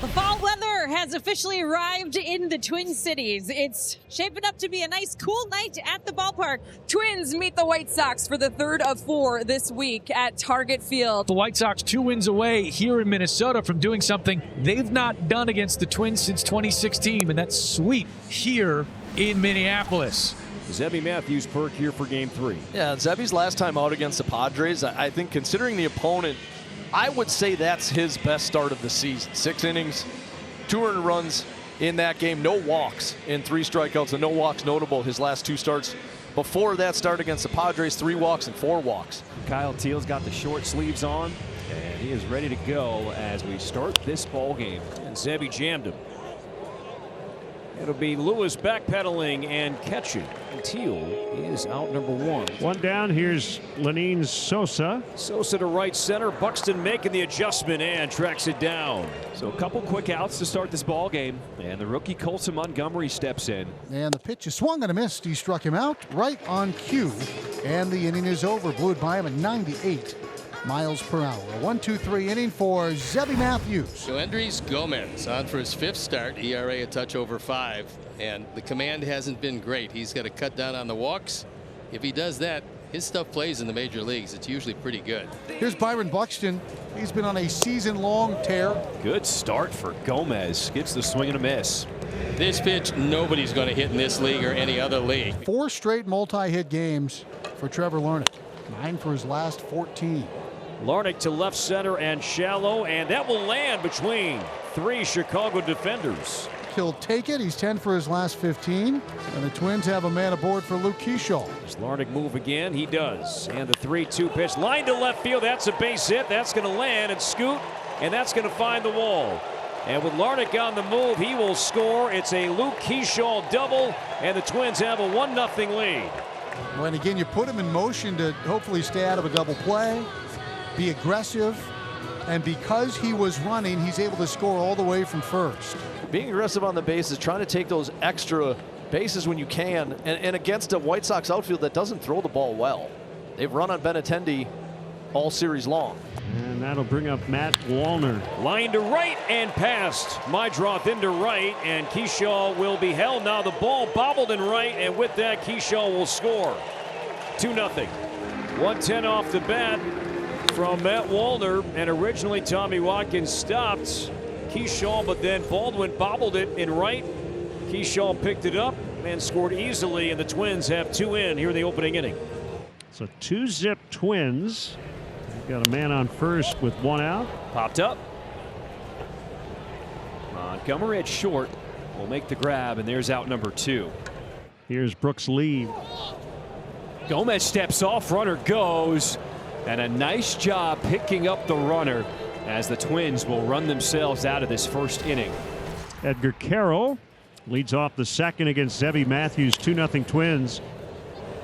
The fall weather has officially arrived in the Twin Cities. It's shaping up to be a nice, cool night at the ballpark. Twins meet the White Sox for the third of four this week at Target Field. The White Sox 2 wins away here in Minnesota from doing something they've not done against the Twins since 2016, and that's sweep here in Minneapolis. Zebby Matthews perk here for game 3. Yeah, Zebby's last time out against the Padres, I think considering the opponent, I would say that's his best start of the season. 6 innings, 2 earned runs in that game, no walks in 3 strikeouts, and no walks notable his last 2 starts. Before that start against the Padres, 3 walks and 4 walks. Kyle Teal's got the short sleeves on, and he is ready to go as we start this ball game. And Zebby jammed him. It'll be Lewis backpedaling and catching. And Teal is out number 1. One down. Here's Lenine Sosa. Sosa to right center. Buxton making the adjustment and tracks it down. So a couple quick outs to start this ball game. And the rookie Colson Montgomery steps in. And the pitch is swung and a miss. He struck him out right on cue. And the inning is over. Blew it by him at 98 miles per hour. A 1-2-3 inning for Zebby Matthews. Yoendrys Gómez on for his 5th start, ERA a touch over 5, and the command hasn't been great. He's got to cut down on the walks. If he does that, his stuff plays in the major leagues. It's usually pretty good. Here's Byron Buxton. He's been on a season-long tear. Good start for Gómez. Gets the swing and a miss. This pitch nobody's going to hit in this league or any other league. 4 straight multi-hit games for Trevor Larnach. 9 for his last 14. Larnach to left center and shallow, and that will land between 3 Chicago defenders. He'll take it. He's 10 for his last 15. And the Twins have a man aboard for Luke Keyshaw. Does Larnach move again? He does. And the 3-2 pitch. Line to left field. That's a base hit. That's going to land and scoot. And that's going to find the wall. And with Larnach on the move, he will score. It's a Luke Keyshaw double. And the Twins have a 1-0 lead. Well, and again, you put him in motion to hopefully stay out of a double play. Be aggressive, and because he was running, he's able to score all the way from first. Being aggressive on the bases, trying to take those extra bases when you can, and against a White Sox outfield that doesn't throw the ball well. They've run on Benintendi all series long. And that'll bring up Matt Wallner. Line to right and past. Mydroth into right, and Keyshaw will be held. Now the ball bobbled in right, and with that, Keyshaw will score. 2-0. 110 off the bat from Matt Wallner, and originally Tommy Watkins stopped Keyshaw, but then Baldwin bobbled it in right. Keyshaw picked it up and scored easily, and the Twins have 2 in here in the opening inning. So 2-zip Twins. Got a man on first with 1 out. Popped up. Montgomery at short will make the grab, and there's out number 2. Here's Brooks Lee. Gómez steps off, runner goes. And a nice job picking up the runner as the Twins will run themselves out of this first inning. Edgar Quero leads off the second against Zebby Matthews. 2-0 Twins.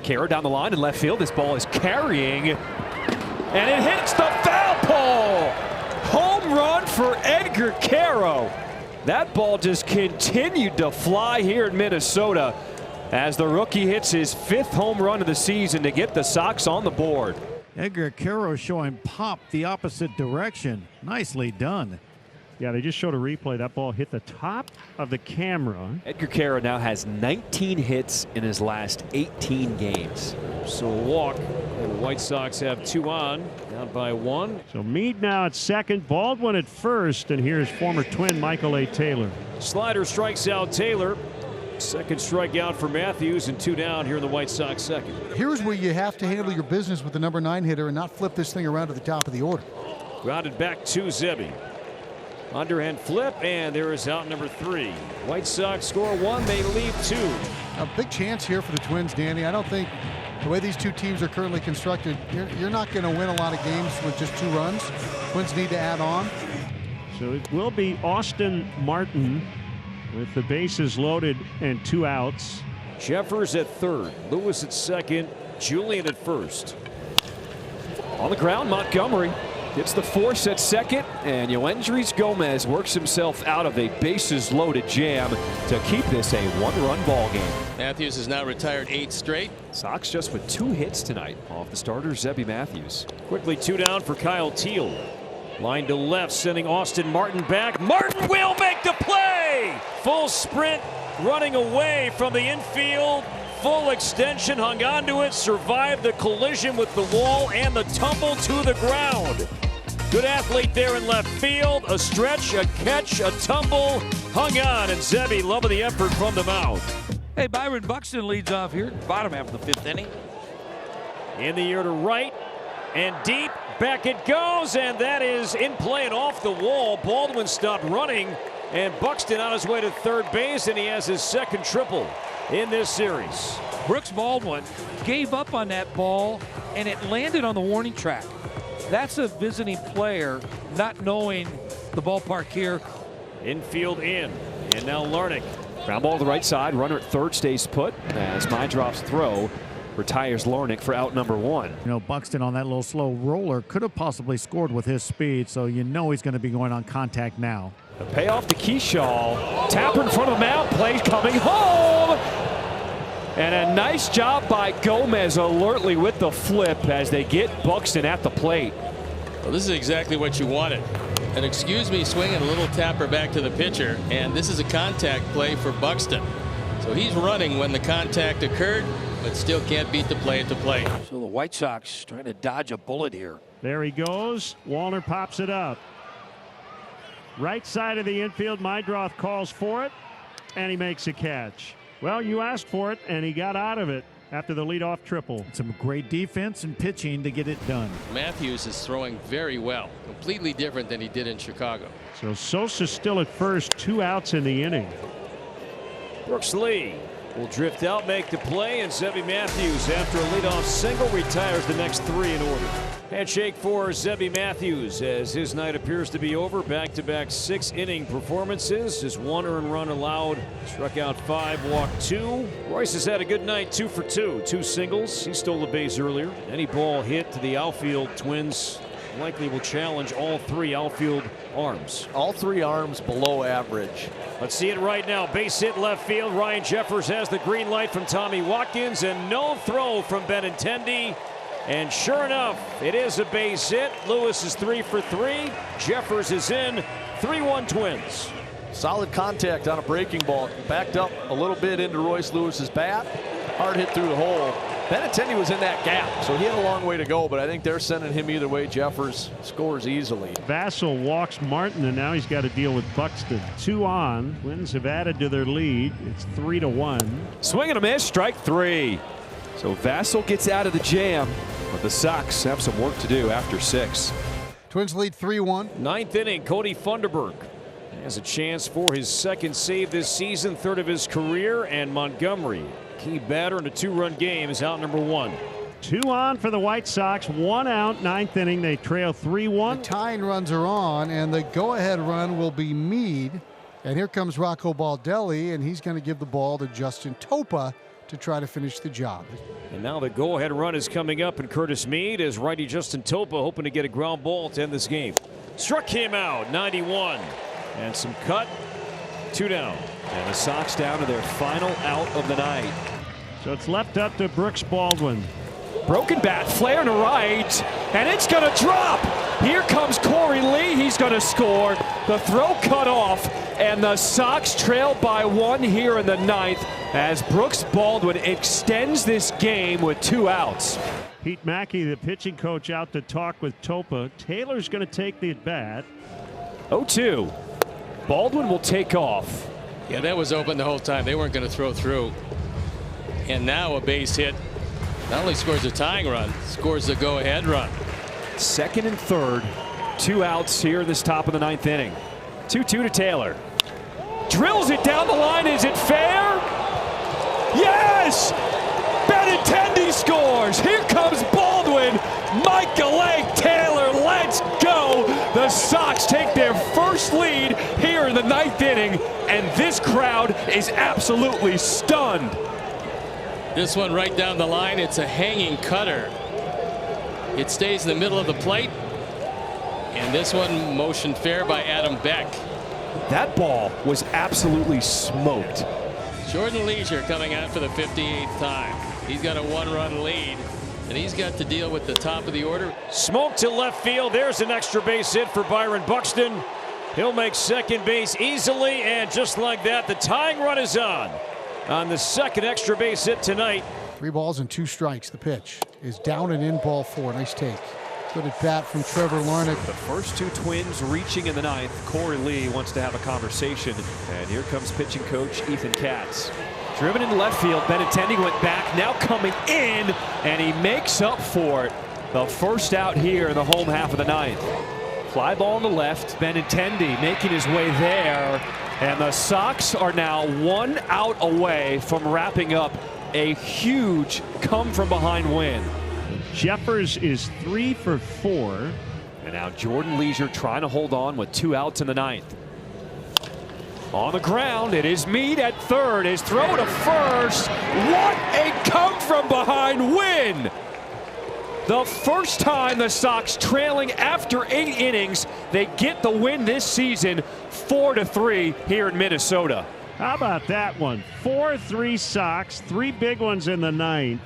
Quero down the line in left field. This ball is carrying, and it hits the foul pole. Home run for Edgar Quero. That ball just continued to fly here in Minnesota as the rookie hits his 5th home run of the season to get the Sox on the board. Edgar Quero showing pop the opposite direction. Nicely done. Yeah, they just showed a replay. That ball hit the top of the camera. Edgar Quero now has 19 hits in his last 18 games. So a walk, and the White Sox have 2 on, down by 1. So Meade now at second, Baldwin at first, and here's former Twin Michael A. Taylor. Slider strikes out Taylor. Second strikeout for Matthews, and 2 down here in the White Sox second. Here's where you have to handle your business with the number 9 hitter and not flip this thing around to the top of the order. Grounded back to Zebby. Underhand flip, and there is out number 3. White Sox score 1, they leave 2. A big chance here for the Twins, Danny. I don't think the way these two teams are currently constructed, you're not going to win a lot of games with just 2 runs. Twins need to add on. So it will be Austin Martin with the bases loaded and 2 outs. Jeffers at third, Lewis at second, Julian at first. On the ground, Montgomery gets the force at second, and Yoendrys Gómez works himself out of a bases loaded jam to keep this a 1-run ball game. Matthews has now retired 8 straight. Sox just with 2 hits tonight off the starter Zebby Matthews. Quickly 2 down for Kyle Teal. Line to left, sending Austin Martin back. Martin will make the play! Full sprint, running away from the infield. Full extension, hung onto it, survived the collision with the wall and the tumble to the ground. Good athlete there in left field. A stretch, a catch, a tumble, hung on, and Zebby loving the effort from the mound. Hey, Byron Buxton leads off here, bottom half of the fifth inning. In the air to right and deep, back it goes, and that is in play and off the wall. Baldwin stopped running, and Buxton on his way to third base, and he has his second triple in this series. Brooks Baldwin gave up on that ball, and it landed on the warning track. That's a visiting player not knowing the ballpark here. Infield in, and now Larnick. Ground ball to the right side, runner at third stays put as Meindrop's throw retires Larnick for out number 1. You know, Buxton on that little slow roller could have possibly scored with his speed, so you know he's going to be going on contact now. The payoff to Keyshaw. Tapper in front of the mound, play coming home. And a nice job by Gómez alertly with the flip as they get Buxton at the plate. Well, this is exactly what you wanted. An excuse me swing and a little tapper back to the pitcher, and this is a contact play for Buxton. So he's running when the contact occurred, but still can't beat the play at the plate. So the White Sox trying to dodge a bullet here. There he goes. Wallner pops it up. Right side of the infield, Meindroth calls for it, and he makes a catch. Well, you asked for it, and he got out of it after the leadoff triple. Some great defense and pitching to get it done. Matthews is throwing very well, completely different than he did in Chicago. So Sosa still at first, 2 outs in the inning. Brooks Lee will drift out, make the play, and Zebby Matthews, after a leadoff single, retires the next 3 in order. Handshake for Zebby Matthews as his night appears to be over. Back-to-back 6-inning performances. His 1 earned run allowed. Struck out 5, walked 2. Royce has had a good night, 2 for 2. 2 singles. He stole the base earlier. Any ball hit to the outfield, Twins likely will challenge all 3 outfield arms. All 3 arms below average. Let's see it right now. Base hit left field. Ryan Jeffers has the green light from Tommy Watkins, and no throw from Benintendi. And sure enough, it is a base hit. Lewis is 3 for 3. Jeffers is in. 3-1 Twins. Solid contact on a breaking ball. Backed up a little bit into Royce Lewis's bat. Hard hit through the hole. Benintendi was in that gap, so he had a long way to go, but I think they're sending him either way. Jeffers scores easily. Vasil walks Martin, and now he's got to deal with Buxton. 2 on. Twins have added to their lead. It's 3-1. Swing and a miss, strike 3. So Vasil gets out of the jam, but the Sox have some work to do after 6. Twins lead 3-1. 9th inning, Cody Funderburk has a chance for his 2nd save this season, 3rd of his career, and Montgomery, key batter in a 2-run game, is out number 1. 2 on for the White Sox, 1 out, 9th inning. They trail 3-1. The tying runs are on, and the go-ahead run will be Meade. And here comes Rocco Baldelli, and he's going to give the ball to Justin Topa to try to finish the job. And now the go-ahead run is coming up, and Curtis Meade as righty Justin Topa hoping to get a ground ball to end this game. Struck him out, 91. And some cut, 2 down. And the Sox down to their final out of the night. So it's left up to Brooks Baldwin. Broken bat, flare to right, and it's going to drop. Here comes Korey Lee. He's going to score. The throw cut off, and the Sox trail by 1 here in the 9th as Brooks Baldwin extends this game with 2 outs. Pete Mackey, the pitching coach, out to talk with Topa. Taylor's going to take the at-bat. 0-2. Baldwin will take off. Yeah, that was open the whole time. They weren't going to throw through. And now a base hit. Not only scores a tying run, scores the go-ahead run. 2nd and 3rd. 2 outs here in this top of the 9th inning. 2-2 to Taylor. Drills it down the line. Is it fair? Yes! Benintendi scores. Here comes Baldwin. Mike Galleg, Taylor, let's go. The Sox take their first lead here in the 9th inning, and this crowd is absolutely stunned. This one right down the line, it's a hanging cutter. It stays in the middle of the plate. And this one motioned fair by Adam Beck. That ball was absolutely smoked. Jordan Leasure coming out for the 58th time. He's got a 1-run lead. and he's got to deal with the top of the order. Smoke to left field. There's an extra base hit for Byron Buxton. He'll make second base easily, and just like that, the tying run is on the second extra base hit tonight. 3 balls and 2 strikes. The pitch is down and in, ball 4. Nice take. Good at bat from Trevor Larnach. The first 2 Twins reaching in the 9th. Korey Lee wants to have a conversation. And here comes pitching coach Ethan Katz. Driven into left field. Benintendi went back, now coming in, and he makes up for it. The first out here in the home half of the 9th. Fly ball on the left. Benintendi making his way there. And the Sox are now 1 out away from wrapping up a huge come-from-behind win. Jeffers is 3 for 4. And now Jordan Leasure trying to hold on with 2 outs in the 9th. On the ground, it is Meade at third. His throw to first. What a come-from-behind win! The first time the Sox trailing after 8 innings, they get the win this season, 4-3 here in Minnesota. How about that one? 4-3 Sox, 3 big ones in the 9th.